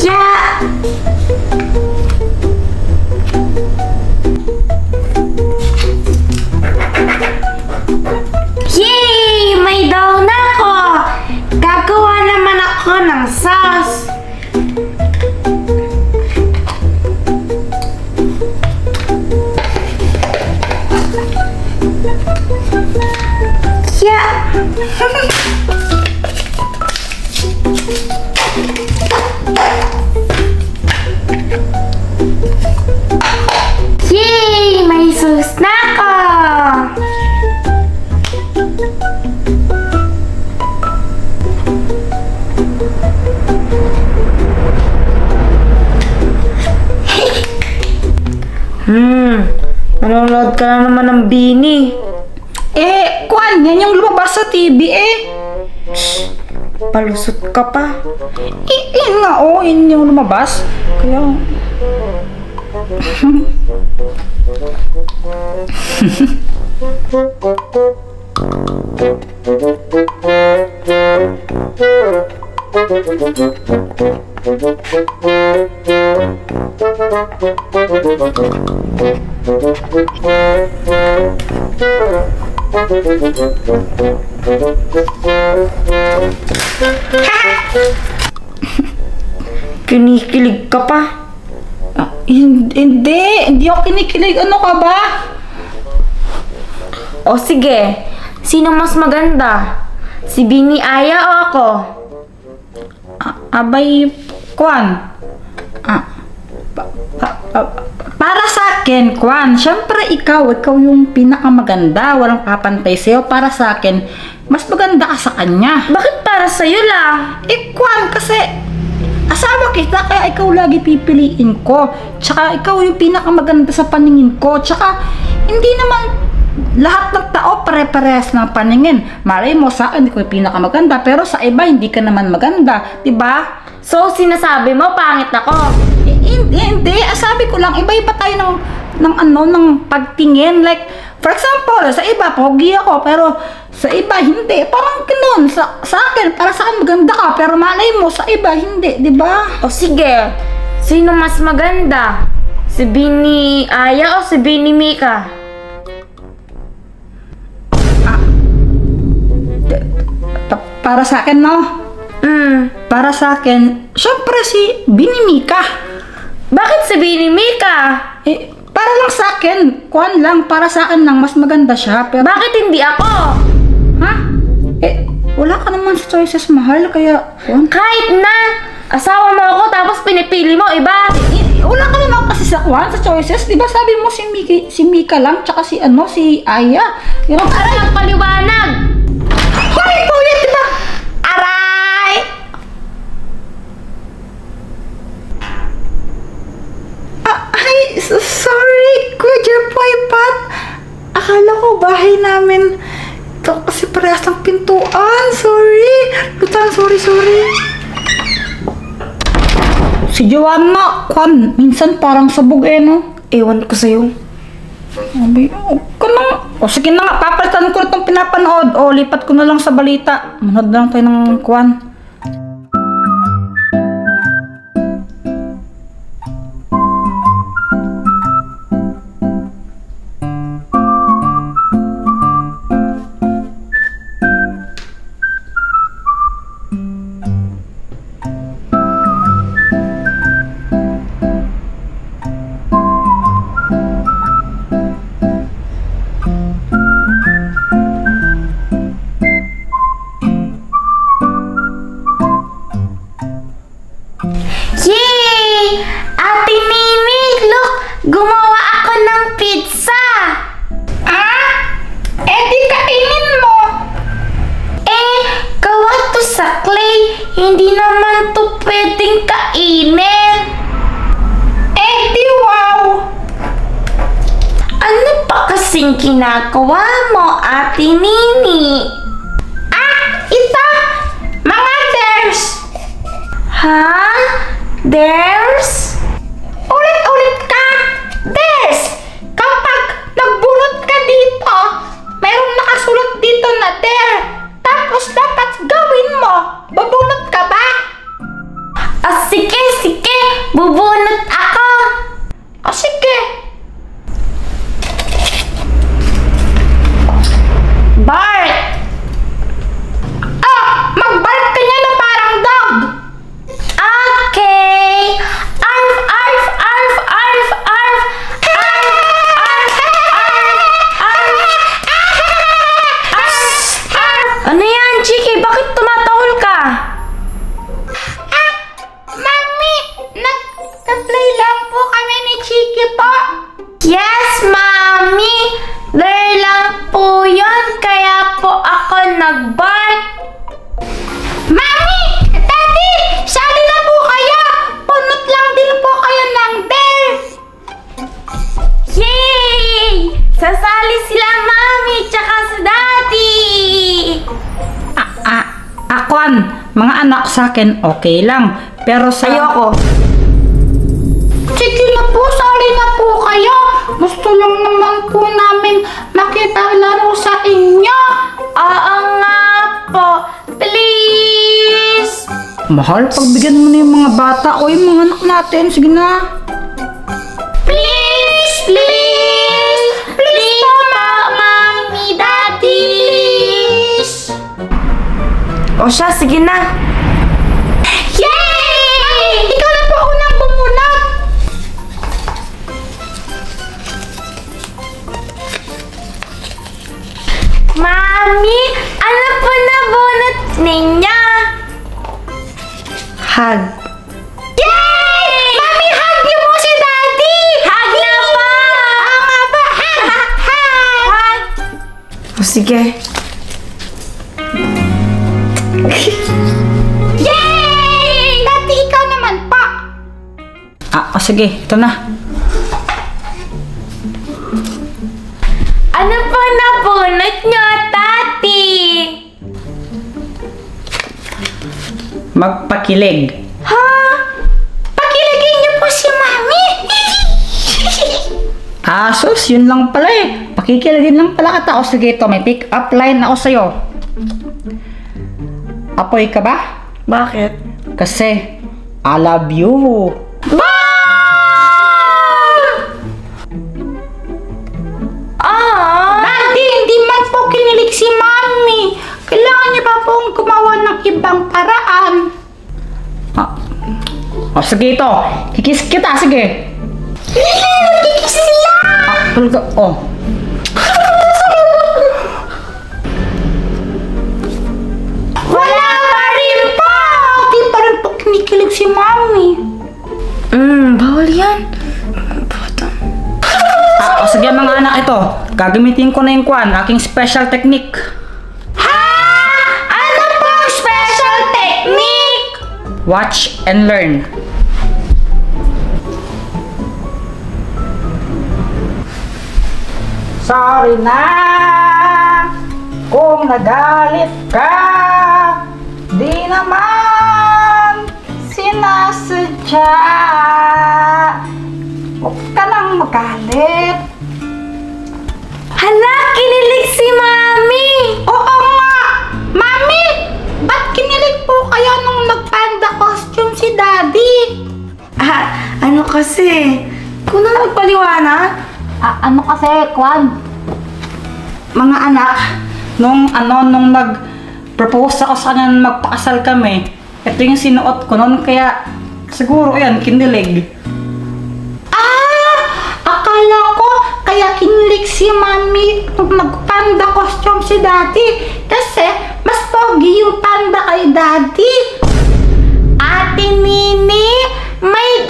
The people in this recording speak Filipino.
Yeah! Yay! May daw na ako! Gagawa naman ako ng sauce! Yeah! Yay! May sauce na ako! Nanonood ka na naman ng Bini. Kwan, yan yung lumabas sa TV Shh, palusot ka pa. Yun nga, yun yung lumabas. Kaya... Kinikilig ka pa. Hindi ako kinikilig. Ano ka ba? O sige, sino mas maganda? Si Bini Aya o ako? Abay, Kwan. Para sa akin, Kwan, syempre ikaw yung pinakamaganda. Walang kapantay sa'yo. Para sa akin, mas maganda ka sa kanya. Bakit para sa'yo lang? Kwan, kasi asawa kita, kaya ikaw lagi pipiliin ko. Tsaka ikaw yung pinakamaganda sa paningin ko. Tsaka hindi naman lahat ng tao pare-parehas ng paningin. Malay mo sa akin, hindi ko yung pinakamaganda, pero sa iba hindi ka naman maganda, 'di ba? So sinasabi mo pangit ako? Hindi, sabi ko lang iba-iba tayo ng pagtingin. Like for example, sa iba pogi ako, pero sa iba hindi. Parang ganoon. Sa akin, para sa akin maganda ka, pero malay mo sa iba hindi, 'di ba? O sige, sino mas maganda? Si Bini Aya o si Bini Mika? Para sa akin, no? Para sa akin, syempre si Bini Mika. Bakit si Bini Mika? Para lang sa akin, Kwan lang, para sa akin lang, mas maganda siya. Pero bakit hindi ako? Ha? Wala ka naman sa choices, mahal, kaya... Kwan? Kahit na! Asawa mo ako, tapos pinipili mo iba! Wala ka naman kasi sa Kwan, sa choices. Diba sabi mo si Mika lang, tsaka si Aya. Yung para lang paliwanag! Hoy, kuya, diba? Aray! Sorry, Kuya Jepoy, Pat. Akala ko bahay namin. Ito kasi parehas ng pintuan. Sorry. Lutan, sorry. Si Joanna, Kwan, minsan parang sabog no? Ewan ko sa'yo. Sabi, sige na nga, papalitan ko itong pinapanood. Lipat ko na lang sa balita. Manood lang tayo ng Kwan. Yay! Ate Nini, look! Gumawa ako ng pizza! Di kainin mo! Gawa to sa clay. Hindi naman to pwedeng kainin. Di wow! Ano pa kasing ginagawa mo, Ate Nini? Ito! Mga bears! Ha? There's? Ulit-ulit ka! Des! Kapag nagbunot ka dito, mayroong nakasulat dito na there. Tapos dapat gawin mo. Babunot ka ba? Sige, sige. bubunot ako. O sige. Bart! Mag-bark ka niya na parang dog. Okay! Arf, arf, arf, arf, arf! Arf, arf, arf, arf! Arf! Ano yan, Chiki? Bakit tumatahol ka? Mami, nag-play lang po kami ni Chiki po. Yes, Mami! There lang po yun, kaya po ako nag-bark. Mami! Daddy! Sali na po kayo! Punot lang din po kayo ng bear! Yay! Sasali sila, Mami, tsaka sa Daddy! Akwan, mga anak sa akin, okay lang. Pero sa... Ayoko. Sige na po, sali na po kayo. Gusto lang naman po namin makipaglaro sa inyo. Oo nga po. Please! Mahal, pagbigyan mo na yung mga bata o yung mga anak natin. Sige na. Please! Please! Please po, Mami, Daddy! Please! O siya, sige na. Yay! Ikaw na po unang bumunot. Mami, ano po na bunot ninyo? Hug. Yay! Mami, hug niyo po si Daddy! Hug na po! Nga ba? Hug! O sige. Yay! Daddy, ikaw naman pa. Sige, ito na. Ano po na bunot nyo, Tati? Magpakilig. Ha? Pakiligin niyo po si Mami! Sus, yun lang pala eh. Pakikiligin lang pala kita. O sige, ito, may pick up line ako sa'yo. Apoy ka ba? Bakit? Kasi, I love you. Daddy, hindi man po kinilig si Mami. Kailangan niya pa pong gumawa ng ibang paraan. Sige ito. Kikis kita, sige. Kikis sila! Talaga, Wala pa rin po! Di pa rin po kinikilig si Mami. Bawal yan. Sige mga anak, ito. Gagamitin ko na yung aking special technique. Ha? Ano pong special technique? Watch and learn. Sorry na kung nagalit ka. Di naman sinasadya. Huwag ka nang magalit. Hala, kinilig si Mami! Oo nga! Mami! Ba't kinilig po kayo nung nag-panda costume si Daddy? Ano kasi? Kung na nagpaliwanag? Ano kasi, Kwan? Mga anak, nung nag-propose ako sa kanya na magpakasal kami, ito yung sinuot ko noon, kaya siguro yan, kinilig. Akala ko, kaya kinilig si Mami nung nag-panda costume si Daddy, kasi mas pogi yung panda kay Daddy. Ate Nini, may